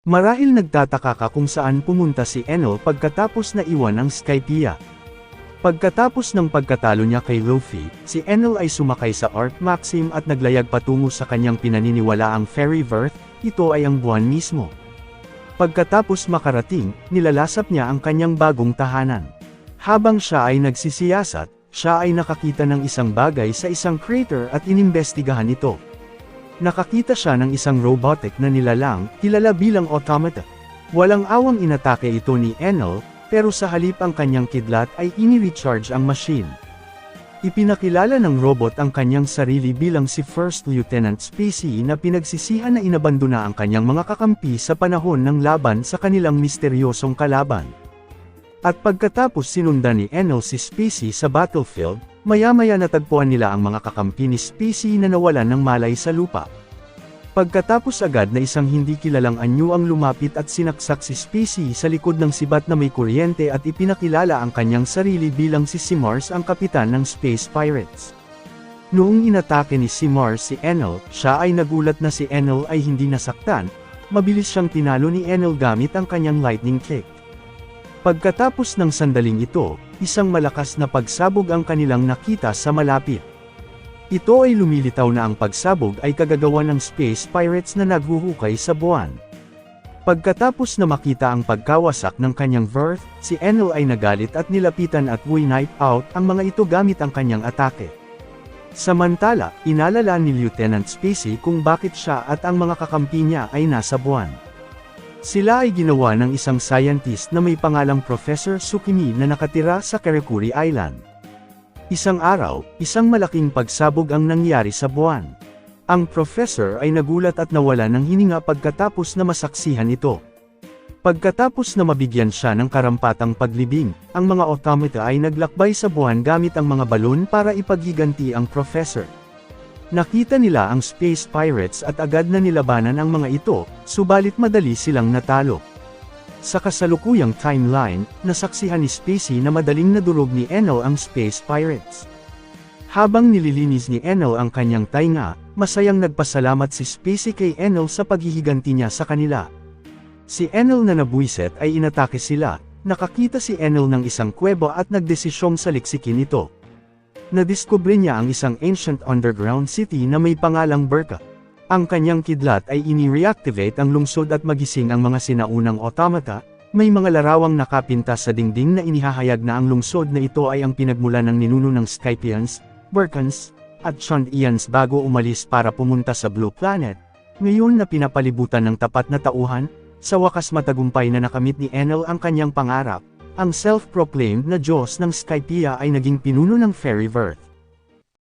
Marahil nagtataka ka kung saan pumunta si Enel pagkatapos na iwan ang Skypiea. Pagkatapos ng pagkatalo niya kay Luffy, si Enel ay sumakay sa Arc Maxim at naglayag patungo sa kanyang pinaniniwalaang Fairyverse, ito ay ang buwan mismo. Pagkatapos makarating, nilalasap niya ang kanyang bagong tahanan. Habang siya ay nagsisiyasat, siya ay nakakita ng isang bagay sa isang crater at inimbestigahan ito. Nakakita siya ng isang robotic na nilalang, kilala bilang automata. Walang awang inatake ito ni Enel, pero sa halip ang kanyang kidlat ay ini-recharge ang machine. Ipinakilala ng robot ang kanyang sarili bilang si First Lieutenant Spacey na pinagsisihan na inabandona ang kanyang mga kakampi sa panahon ng laban sa kanilang misteryosong kalaban. At pagkatapos sinundan ni Enel si Spacey sa battlefield, maya-maya natagpuan nila ang mga kakampi ni Spacey na nawalan ng malay sa lupa. Pagkatapos agad na isang hindi kilalang anyo ang lumapit at sinaksak si Spacey sa likod ng sibat na may kuryente at ipinakilala ang kanyang sarili bilang si Simars ang kapitan ng Space Pirates. Noong inatake ni Simars si Enel, siya ay nagulat na si Enel ay hindi nasaktan, mabilis siyang tinalo ni Enel gamit ang kanyang lightning kick. Pagkatapos ng sandaling ito, isang malakas na pagsabog ang kanilang nakita sa malapit. Ito ay lumilitaw na ang pagsabog ay kagagawa ng Space Pirates na naghuhukay sa buwan. Pagkatapos na makita ang pagkawasak ng kanyang verse, si Enel ay nagalit at nilapitan at wipe out ang mga ito gamit ang kanyang atake. Samantala, inalala ni Lieutenant Spacey kung bakit siya at ang mga kakampi niya ay nasa buwan. Sila ay ginawa ng isang scientist na may pangalang Professor Tsukimi na nakatira sa Karakuri Island. Isang araw, isang malaking pagsabog ang nangyari sa buwan. Ang professor ay nagulat at nawala ng hininga pagkatapos na masaksihan ito. Pagkatapos na mabigyan siya ng karampatang paglibing, ang mga automata ay naglakbay sa buwan gamit ang mga balon para ipaghiganti ang professor. Nakita nila ang Space Pirates at agad na nilabanan ang mga ito, subalit madali silang natalo. Sa kasalukuyang timeline, nasaksihan ni Spacey na madaling nadurog ni Enel ang Space Pirates. Habang nililinis ni Enel ang kanyang tainga, masayang nagpasalamat si Spacey kay Enel sa paghihiganti niya sa kanila. Si Enel na nabuiset ay inatake sila, nakakita si Enel ng isang kuweba at nagdesisyong saliksikin ito. Nadiskubre niya ang isang ancient underground city na may pangalang Berka. Ang kanyang kidlat ay ini-reactivate ang lungsod at magising ang mga sinaunang automata, may mga larawang nakapintas sa dingding na inihahayag na ang lungsod na ito ay ang pinagmulan ng ninuno ng Skypians, Berkans, at Shantians bago umalis para pumunta sa Blue Planet. Ngayon na pinapalibutan ng tapat na tauhan, sa wakas matagumpay na nakamit ni Enel ang kanyang pangarap. Ang self-proclaimed na Diyos ng Skypiea ay naging pinuno ng Fairyverse.